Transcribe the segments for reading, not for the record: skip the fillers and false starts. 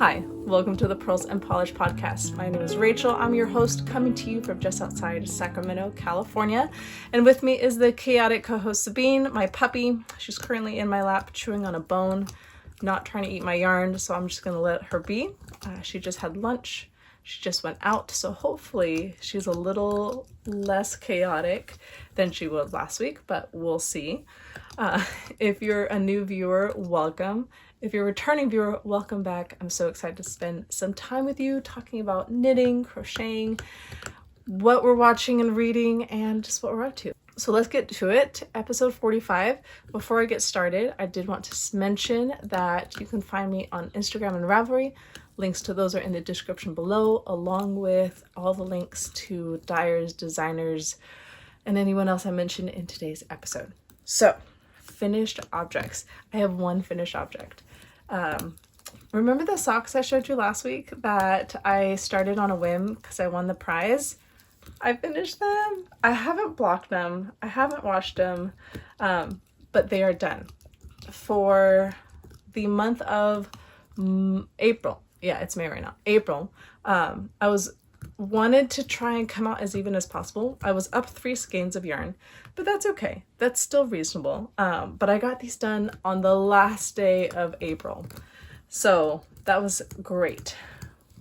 Hi, welcome to the Pearls and Polish podcast. My name is Rachel. I'm your host, coming to you from just outside Sacramento, California. And with me is the chaotic co-host Sabine, my puppy. She's currently in my lap chewing on a bone, not trying to eat my yarn, so I'm just going to let her be. She just had lunch. She just went out, so hopefully she's a little less chaotic than she was last week, but we'll see. If you're a new viewer, welcome. If you're a returning viewer, welcome back. I'm so excited to spend some time with you talking about knitting, crocheting, what we're watching and reading, and just what we're up to. So let's get to it. Episode 45. Before I get started, I did want to mention that you can find me on Instagram and Ravelry. Links to those are in the description below, along with all the links to dyers, designers, and anyone else I mentioned in today's episode. So, finished objects. I have one finished object. Remember the socks I showed you last week that I started on a whim because I won the prize? I finished them. I haven't blocked them. I haven't washed them, but they are done. For the month of April. Yeah, it's May right now. April. I wanted to try and come out as even as possible. I was up 3 skeins of yarn, but that's okay. That's still reasonable. But I got these done on the last day of April. So that was great.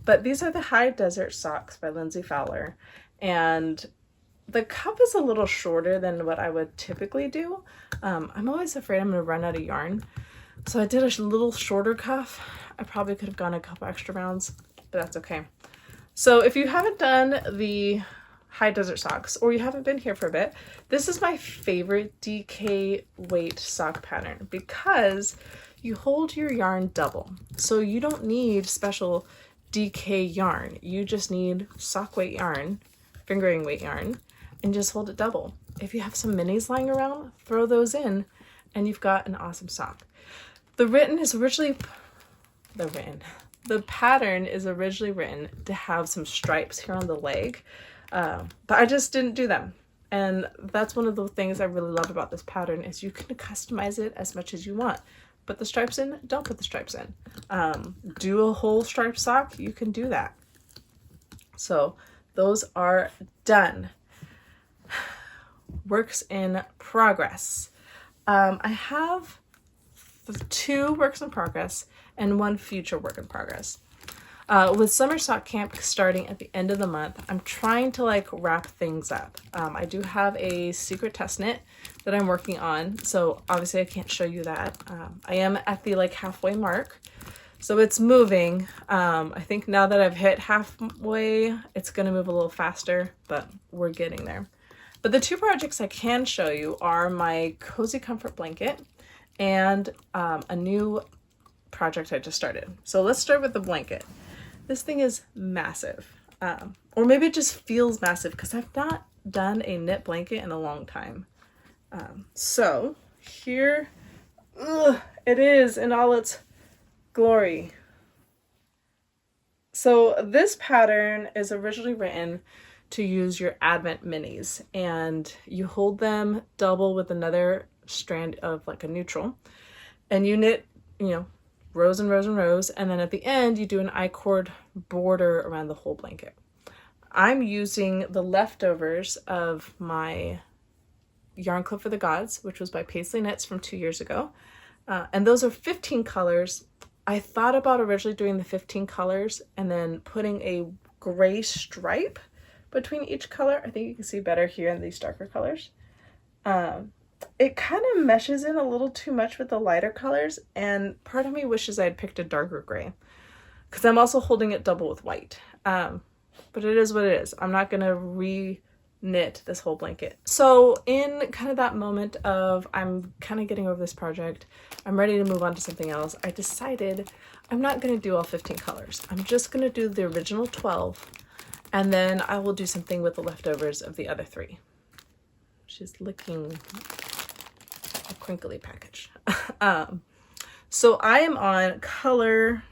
But these are the High Desert Socks by Lindsey Fowler. And the cuff is a little shorter than what I would typically do. I'm always afraid I'm gonna run out of yarn. So I did a little shorter cuff. I probably could have gone a couple extra rounds, but that's okay. So if you haven't done the High Desert Socks, or you haven't been here for a bit, this is my favorite DK weight sock pattern because you hold your yarn double. So you don't need special DK yarn. You just need sock weight yarn, fingering weight yarn, and just hold it double. If you have some minis lying around, throw those in, and you've got an awesome sock. The pattern is originally written to have some stripes here on the leg, but I just didn't do them. And that's one of the things I really love about this pattern is you can customize it as much as you want. Put the stripes in, don't put the stripes in. Do a whole striped sock, you can do that. So those are done. Works in progress. I have 2 works in progress and 1 future work in progress. With summer sock camp starting at the end of the month, I'm trying to wrap things up. I do have a secret test knit that I'm working on, so obviously I can't show you that. I am at the halfway mark, so it's moving. I think now that I've hit halfway, it's gonna move a little faster, but we're getting there. But the 2 projects I can show you are my Cozy Comfort blanket and a new project I just started. So let's start with the blanket. This thing is massive, or maybe it just feels massive because I've not done a knit blanket in a long time. So here it is in all its glory. So this pattern is originally written to use your Advent minis, and you hold them double with another strand of a neutral, and you knit, rows and rows and rows, and then at the end you do an I-cord border around the whole blanket. I'm using the leftovers of my Yarn Club for the Gods, which was by Pasley Knits from 2 years ago, and those are 15 colors. I thought about originally doing the 15 colors and then putting a gray stripe between each color. I think you can see better here in these darker colors. It kind of meshes in a little too much with the lighter colors, and part of me wishes I had picked a darker gray because I'm also holding it double with white. But it is what it is. I'm not going to re-knit this whole blanket. So in kind of that moment of I'm kind of getting over this project, I'm ready to move on to something else, I decided I'm not going to do all 15 colors. I'm just going to do the original 12, and then I will do something with the leftovers of the other 3. She's licking a crinkly package. So I am on color,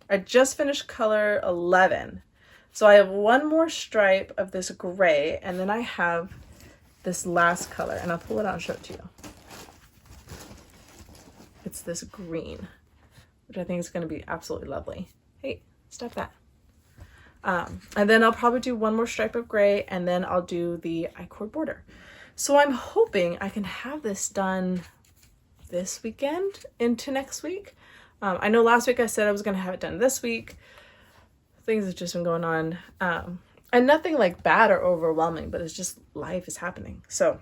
I just finished color 11. So I have 1 more stripe of this gray, and then I have this last color, and I'll pull it out and show it to you. It's this green, which I think is going to be absolutely lovely. Hey, Hey, stop that. And then I'll probably do one more stripe of gray, and then I'll do the I-cord border. So I'm hoping I can have this done this weekend into next week. I know last week I said I was going to have it done this week. Things have just been going on. And nothing like bad or overwhelming, but it's just life is happening. So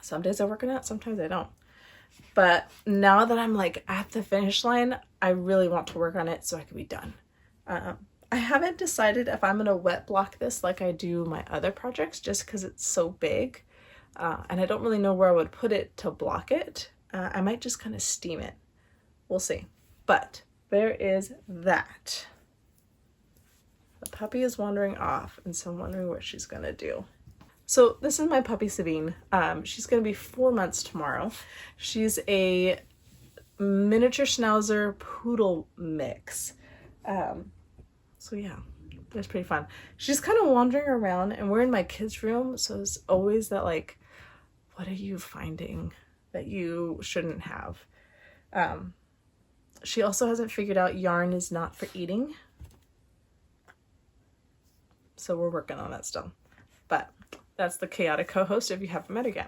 some days I work on it, sometimes I don't. But now that I'm like at the finish line, I really want to work on it so I can be done. I haven't decided if I'm going to wet block this like I do my other projects, just because it's so big. And I don't really know where I would put it to block it. I might just kind of steam it. We'll see. But there is that. The puppy is wandering off, and so I'm wondering what she's going to do. So this is my puppy Sabine. She's going to be 4 months tomorrow. She's a miniature schnauzer poodle mix. So yeah, it's pretty fun. She's kind of wandering around, and we're in my kids' room, so it's always that like, what are you finding that you shouldn't have? She also hasn't figured out yarn is not for eating. So we're working on that still. But that's the chaotic co-host if you haven't met again.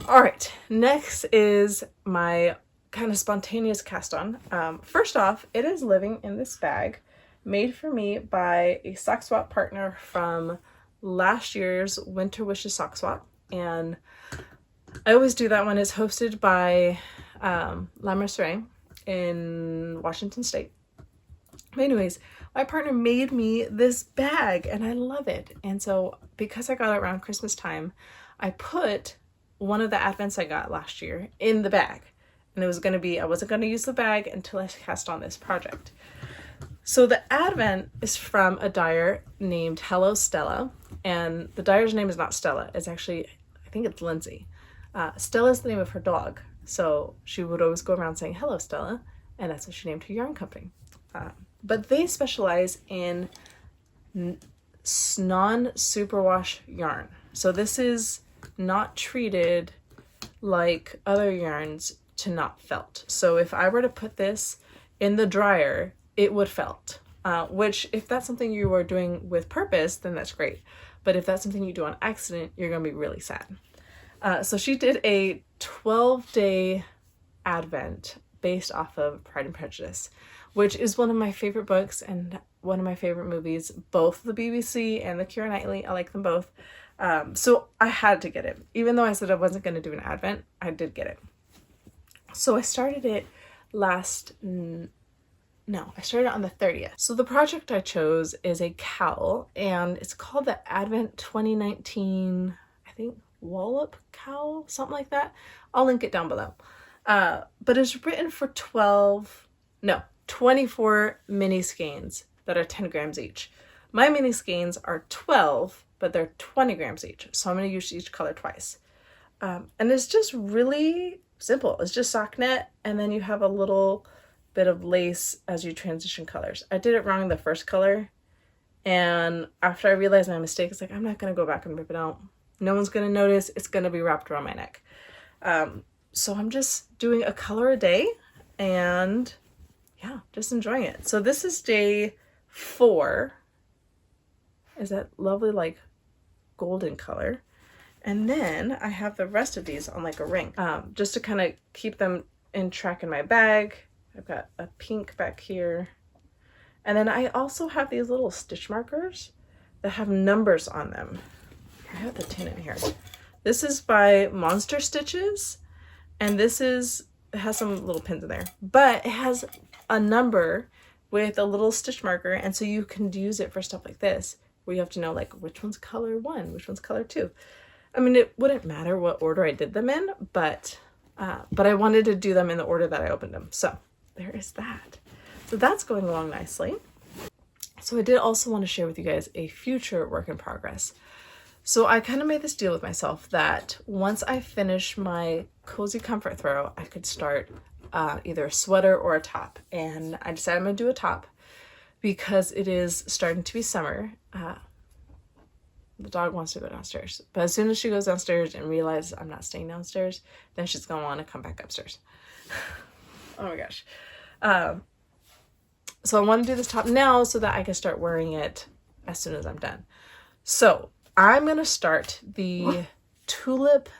All right, next is my kind of spontaneous cast on. First off, it is living in this bag made for me by a sock swap partner from last year's Winter Wishes sock swap. And I always do that one. It's hosted by La Mercerie in Washington State. But anyways, my partner made me this bag and I love it. And so because I got it around Christmas time, I put one of the advents I got last year in the bag. And it was going to be, I wasn't going to use the bag until I cast on this project. So the advent is from a dyer named Hello Stella. And the dyer's name is not Stella. It's actually, I think it's Lindsey. Stella is the name of her dog. So she would always go around saying, hello, Stella. And that's what she named her yarn company. But they specialize in non-superwash yarn. So this is not treated like other yarns to not felt. So if I were to put this in the dryer, it would felt. Which if that's something you are doing with purpose, then that's great. But if that's something you do on accident, you're going to be really sad. So she did a 12-day advent based off of Pride and Prejudice, which is one of my favorite books and one of my favorite movies, both the BBC and the Keira Knightley. I like them both. So I had to get it. Even though I said I wasn't going to do an advent, I did get it. So I started it I started on the 30th. So the project I chose is a cowl, and it's called the Advent 2019, I think, Wolop cowl, something like that. I'll link it down below. But it's written for 24 mini skeins that are 10 grams each. My mini skeins are 12, but they're 20 grams each. So I'm going to use each color twice. And it's just really simple. It's just sock net, and then you have a little bit of lace as you transition colors. I did it wrong the first color, and after I realized my mistake, it's like, I'm not going to go back and rip it out. No one's going to notice. It's going to be wrapped around my neck. So I'm just doing a color a day, and yeah, just enjoying it. So this is day 4. Is that lovely, like, golden color. And then I have the rest of these on like a ring, just to kind of keep them in track in my bag. I've got a pink back here. And then I also have these little stitch markers that have numbers on them. I have the tin in here. This is by Monster Stitches, and it has some little pins in there, but it has a number with a little stitch marker, and so you can use it for stuff like this, where you have to know like which one's color 1, which one's color 2. I mean, it wouldn't matter what order I did them in, but I wanted to do them in the order that I opened them. So there is that. So that's going along nicely. So I did also want to share with you guys a future work in progress. So I kind of made this deal with myself that once I finish my cozy comfort throw, I could start either a sweater or a top. And I decided I'm going to do a top because it is starting to be summer. The dog wants to go downstairs, but as soon as she goes downstairs and realizes I'm not staying downstairs, then she's going to want to come back upstairs. Oh my gosh. So I want to do this top now so that I can start wearing it as soon as I'm done. So I'm going to start the Tulip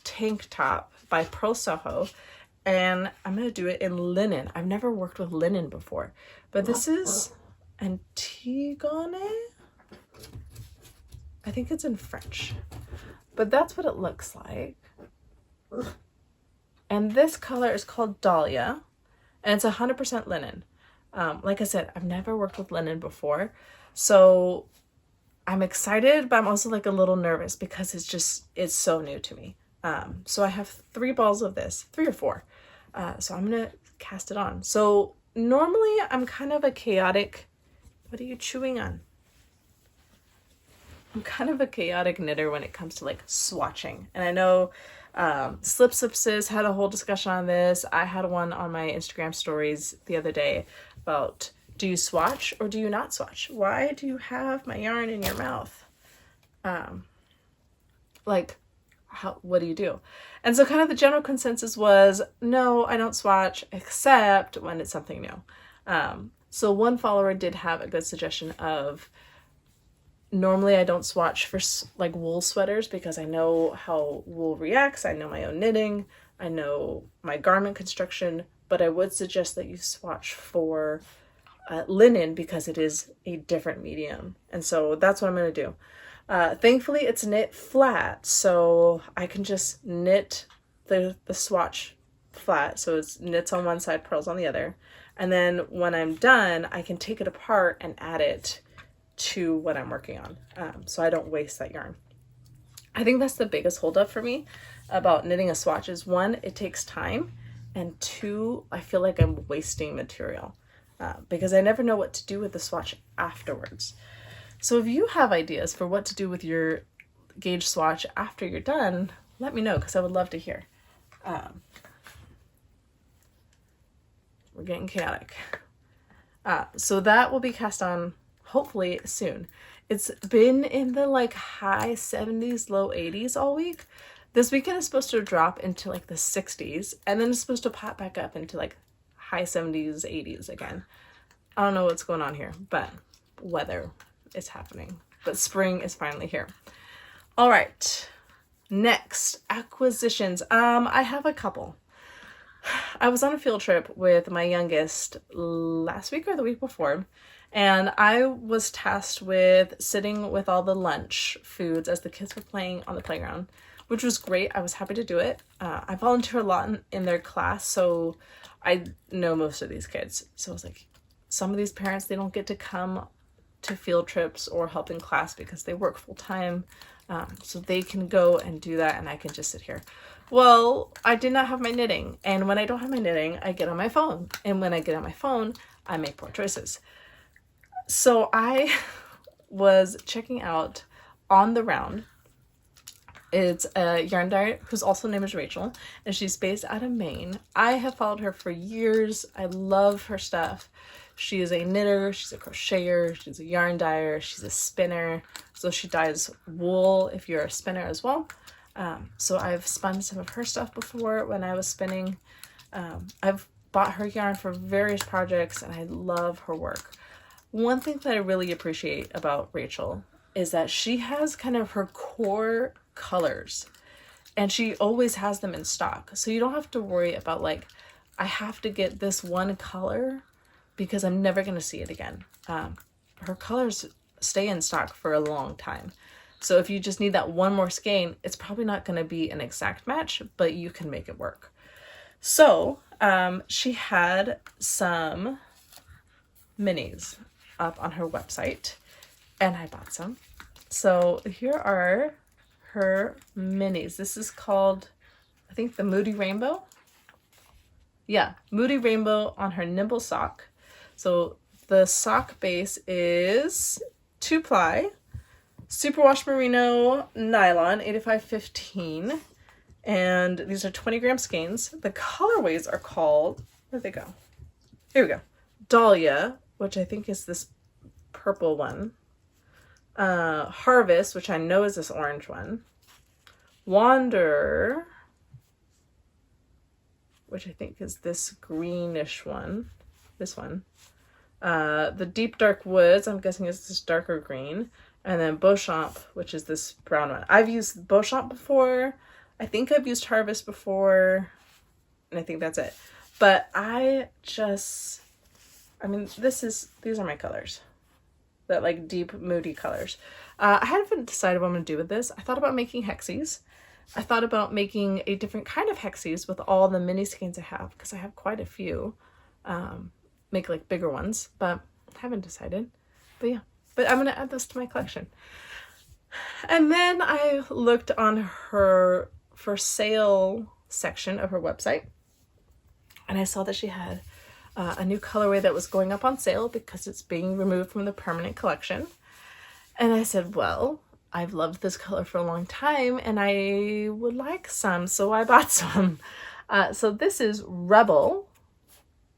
tank top by Pearl Soho, and I'm going to do it in linen. I've never worked with linen before, but this is Antigone. I think it's in French, but that's what it looks like. And this color is called Dahlia, and it's 100% linen. Like I said, I've never worked with linen before, so I'm excited, but I'm also like a little nervous because it's so new to me. So I have 3 balls of this, 3 or 4. So I'm gonna cast it on. So normally I'm kind of a chaotic, what are you chewing on? I'm kind of a chaotic knitter when it comes to like swatching. And I know Slip Sis had a whole discussion on this. I had one on my Instagram stories the other day about, do you swatch or do you not swatch? Why do you have my yarn in your mouth? What do you do? And so kind of the general consensus was, no, I don't swatch except when it's something new. So one follower did have a good suggestion of, normally I don't swatch for like wool sweaters because I know how wool reacts. I know my own knitting. I know my garment construction, but I would suggest that you swatch for linen because it is a different medium. And so that's what I'm going to do. Thankfully it's knit flat, so I can just knit the swatch flat. So it's knits on one side, purls on the other. And then when I'm done, I can take it apart and add it to what I'm working on. So I don't waste that yarn. I think that's the biggest holdup for me about knitting a swatch is 1, it takes time, and 2, I feel like I'm wasting material because I never know what to do with the swatch afterwards. So if you have ideas for what to do with your gauge swatch after you're done, let me know because I would love to hear. We're getting chaotic. So that will be cast on hopefully soon. It's been in the like high 70s, low 80s all week. This weekend is supposed to drop into like the 60s, and then it's supposed to pop back up into like high 70s, 80s again. I don't know what's going on here, but weather is happening. But spring is finally here. All right. Next, acquisitions. I have a couple. I was on a field trip with my youngest last week or the week before, and I was tasked with sitting with all the lunch foods as the kids were playing on the playground, which was great. I was happy to do it. I volunteer a lot in their class, so I know most of these kids. So I was like, some of these parents, they don't get to come to field trips or help in class because they work full time. So they can go and do that and I can just sit here. Well, I did not have my knitting. And when I don't have my knitting, I get on my phone. And when I get on my phone, I make poor choices. So I was checking out Ontheround. It's a yarn dyer whose also name is Rachel, and she's based out of Maine. I have followed her for years. I love her stuff. She is a knitter, she's a crocheter, she's a yarn dyer, she's a spinner. So she dyes wool if you're a spinner as well. So I've spun some of her stuff before when I was spinning. I've bought her yarn for various projects and I love her work. One thing that I really appreciate about Rachel is that she has kind of her core colors and she always has them in stock. So you don't have to worry about like, I have to get this one color because I'm never going to see it again. Her colors stay in stock for a long time. So if you just need that one more skein, it's probably not going to be an exact match, but you can make it work. So she had some minis up on her website and I bought some. So here are her minis. This is called, I think, the Moody Rainbow. Yeah, Moody Rainbow on her Nimble sock. So the sock base is 2-ply, superwash merino nylon, 8515. And these are 20 gram skeins. The colorways are called, where'd they go? Here we go. Dahlia, which I think is this purple one. Harvest, which I know is this orange one. Wanderer, which I think is this greenish one. This one. The Deep Dark Woods, I'm guessing it's this darker green. And then Beauchamp, which is this brown one. I've used Beauchamp before. I think I've used Harvest before. And I think that's it. But these are my colors. That like deep, moody colors. I haven't decided what I'm going to do with this. I thought about making hexies. I thought about making a different kind of hexies with all the mini skeins I have. Because I have quite a few. Make like bigger ones. But I haven't decided. But yeah. But I'm going to add this to my collection. And then I looked on her for sale section of her website. And I saw that she had a new colorway that was going up on sale because it's being removed from the permanent collection. And I said, well, I've loved this color for a long time and I would like some. So I bought some. So this is Rebel.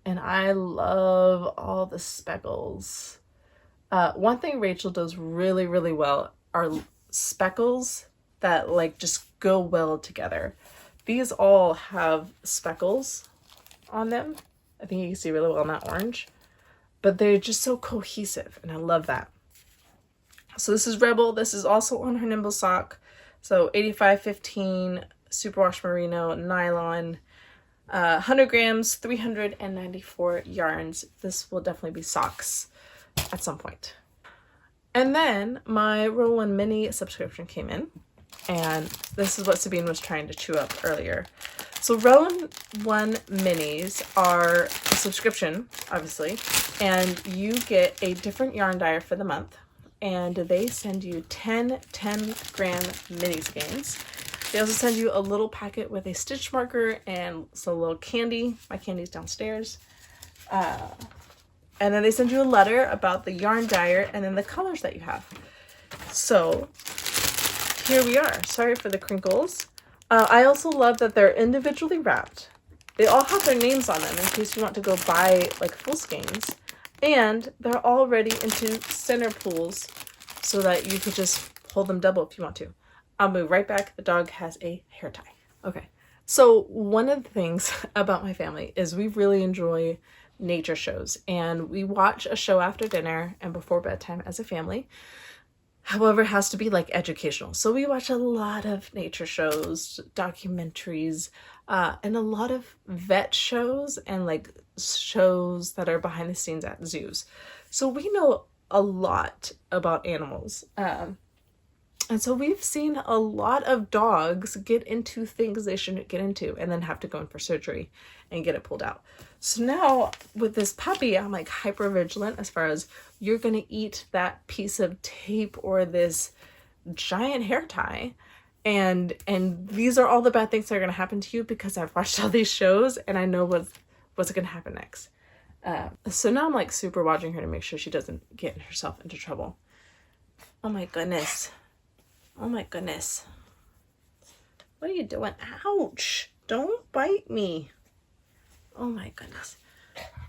And I love all the speckles. One thing Rachel does really, really well are speckles that like just go well together. These all have speckles on them. I think you can see really well in that orange. But they're just so cohesive and I love that. So this is Rebel. This is also on her Nimble sock. So 85-15 superwash merino nylon. 100 grams, 394 yarns. This will definitely be socks at some point. And then my Roll One Mini subscription came in, and this is what Sabine was trying to chew up earlier. So Roll One Minis are a subscription, obviously, and you get a different yarn dyer for the month, and they send you 10 gram mini skeins. They also send you a little packet with a stitch marker and some little candy. My candy's downstairs. And then they send you a letter about the yarn dyer and then the colors that you have. So here we are. Sorry for the crinkles. I also love that they're individually wrapped. They all have their names on them in case you want to go buy like full skeins. And they're already into center pools so that you could just hold them double if you want to. I'll move right back. The dog has a hair tie. Okay. So one of the things about my family is we really enjoy nature shows, and we watch a show after dinner and before bedtime as a family. However, it has to be like educational. So we watch a lot of nature shows, documentaries, and a lot of vet shows and like shows that are behind the scenes at zoos. So we know a lot about animals. And so we've seen a lot of dogs get into things they shouldn't get into and then have to go in for surgery and get it pulled out. So now with this puppy, I'm like hyper vigilant as far as you're going to eat that piece of tape or this giant hair tie. And these are all the bad things that are going to happen to you because I've watched all these shows and I know what's going to happen next. So now I'm like super watching her to make sure she doesn't get herself into trouble. Oh my goodness. Oh my goodness. What are you doing? Ouch. Don't bite me. Oh my goodness.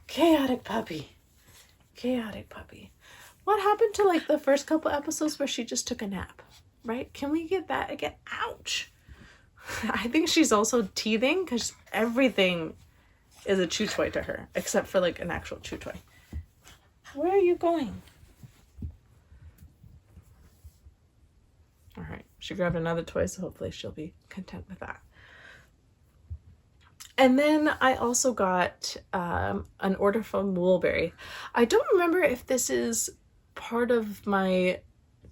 Chaotic puppy. Chaotic puppy. What happened to like the first couple episodes where she just took a nap? Right? Can we get that again? Ouch. I think she's also teething because everything is a chew toy to her, except for like an actual chew toy. Where are you going? All right, she grabbed another toy, so hopefully she'll be content with that. And then I also got an order from Woolberry. I don't remember if this is part of my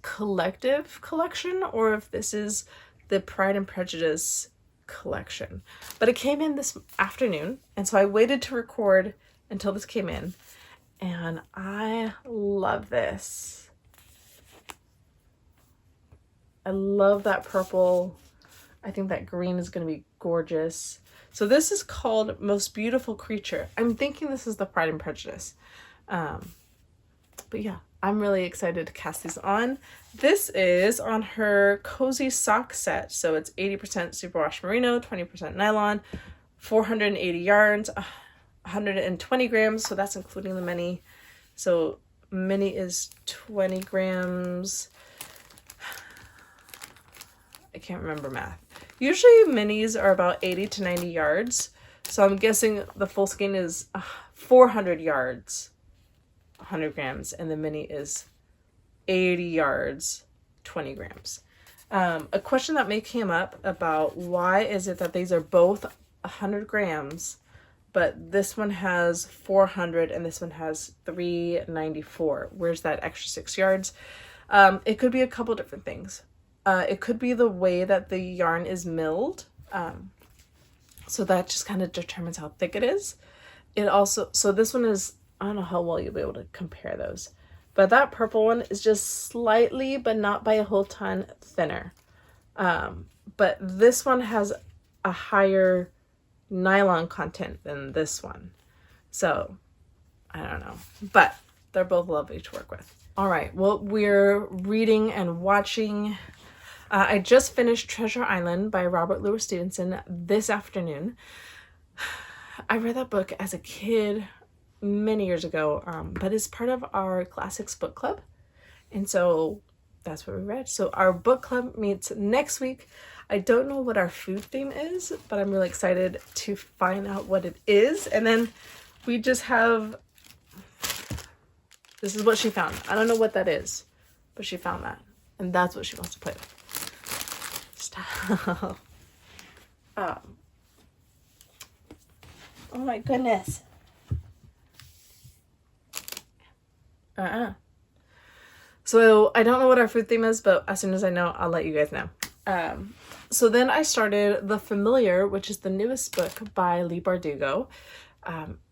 collective collection or if this is the Pride and Prejudice collection. But it came in this afternoon, and so I waited to record until this came in. And I love this. I love that purple. I think that green is going to be gorgeous. So this is called Most Beautiful Creature. I'm thinking this is the Pride and Prejudice. But yeah, I'm really excited to cast these on. This is on her Cozy Sock set. So it's 80% superwash merino, 20% nylon, 480 yarns, 120 grams. So that's including the mini. So mini is 20 grams. I can't remember math. Usually minis are about 80 to 90 yards. So I'm guessing the full skein is 400 yards. 100 grams, and the mini is 80 yards, 20 grams. A question that may came up about why is it that these are both 100 grams, but this one has 400 and this one has 394. Where's that extra 6 yards? It could be a couple different things. It could be the way that the yarn is milled. So that just kind of determines how thick it is. It also, so this one is, I don't know how well you'll be able to compare those, but that purple one is just slightly, but not by a whole ton, thinner. But this one has a higher nylon content than this one. So I don't know, but they're both lovely to work with. All right, well, we're reading and watching. I just finished Treasure Island by Robert Louis Stevenson this afternoon. I read that book as a kid many years ago, but it's part of our classics book club. And so that's what we read. So our book club meets next week. I don't know what our food theme is, but I'm really excited to find out what it is. And then we just have, this is what she found. I don't know what that is, but she found that. And that's what she wants to play with. Stop. Oh my goodness. So I don't know what our food theme is, but as soon as I know, I'll let you guys know. So then I started The Familiar, which is the newest book by Leigh Bardugo.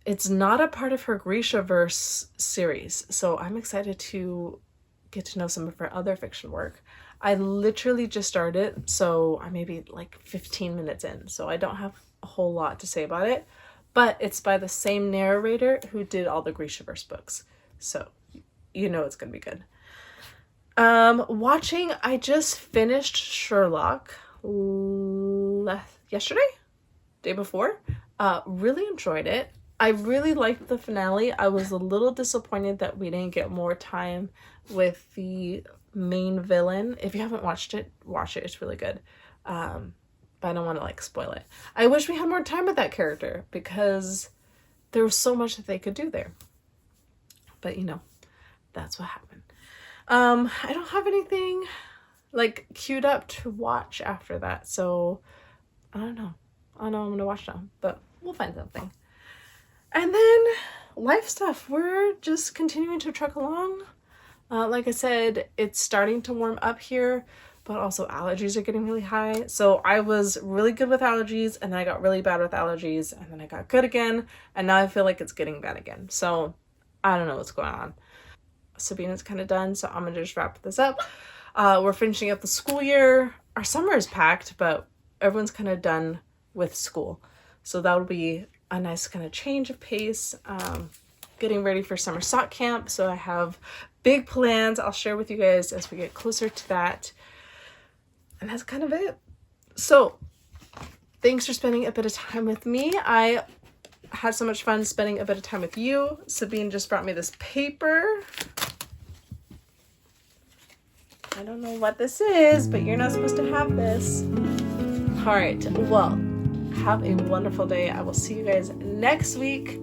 It's not a part of her Grishaverse series, so I'm excited to get to know some of her other fiction work. I literally just started, so I may be like 15 minutes in, so I don't have a whole lot to say about it, but it's by the same narrator who did all the Grishaverse books, so you know it's gonna be good. Watching, I just finished Sherlock yesterday, day before. Really enjoyed it. I really liked the finale. I was a little disappointed that we didn't get more time with the main villain. If you haven't watched it, watch it. It's really good. But I don't want to like spoil it. I wish we had more time with that character because there was so much that they could do there. But you know, that's what happened. I don't have anything like queued up to watch after that, so I don't know. I know I'm gonna watch now, but we'll find something. And then life stuff. We're just continuing to truck along. Like I said, it's starting to warm up here, but also allergies are getting really high. So I was really good with allergies, and then I got really bad with allergies, and then I got good again, and now I feel like it's getting bad again. So I don't know what's going on. Sabina's kind of done, so I'm gonna just wrap this up. We're finishing up the school year. Our summer is packed, but everyone's kind of done with school, so that would be a nice kind of change of pace. Getting ready for summer sock camp, so I have big plans I'll share with you guys as we get closer to that, and that's kind of it. So thanks for spending a bit of time with me. I had so much fun spending a bit of time with you. Sabine just brought me this paper. I don't know what this is, but you're not supposed to have this. All right, well, have a wonderful day. I will see you guys next week.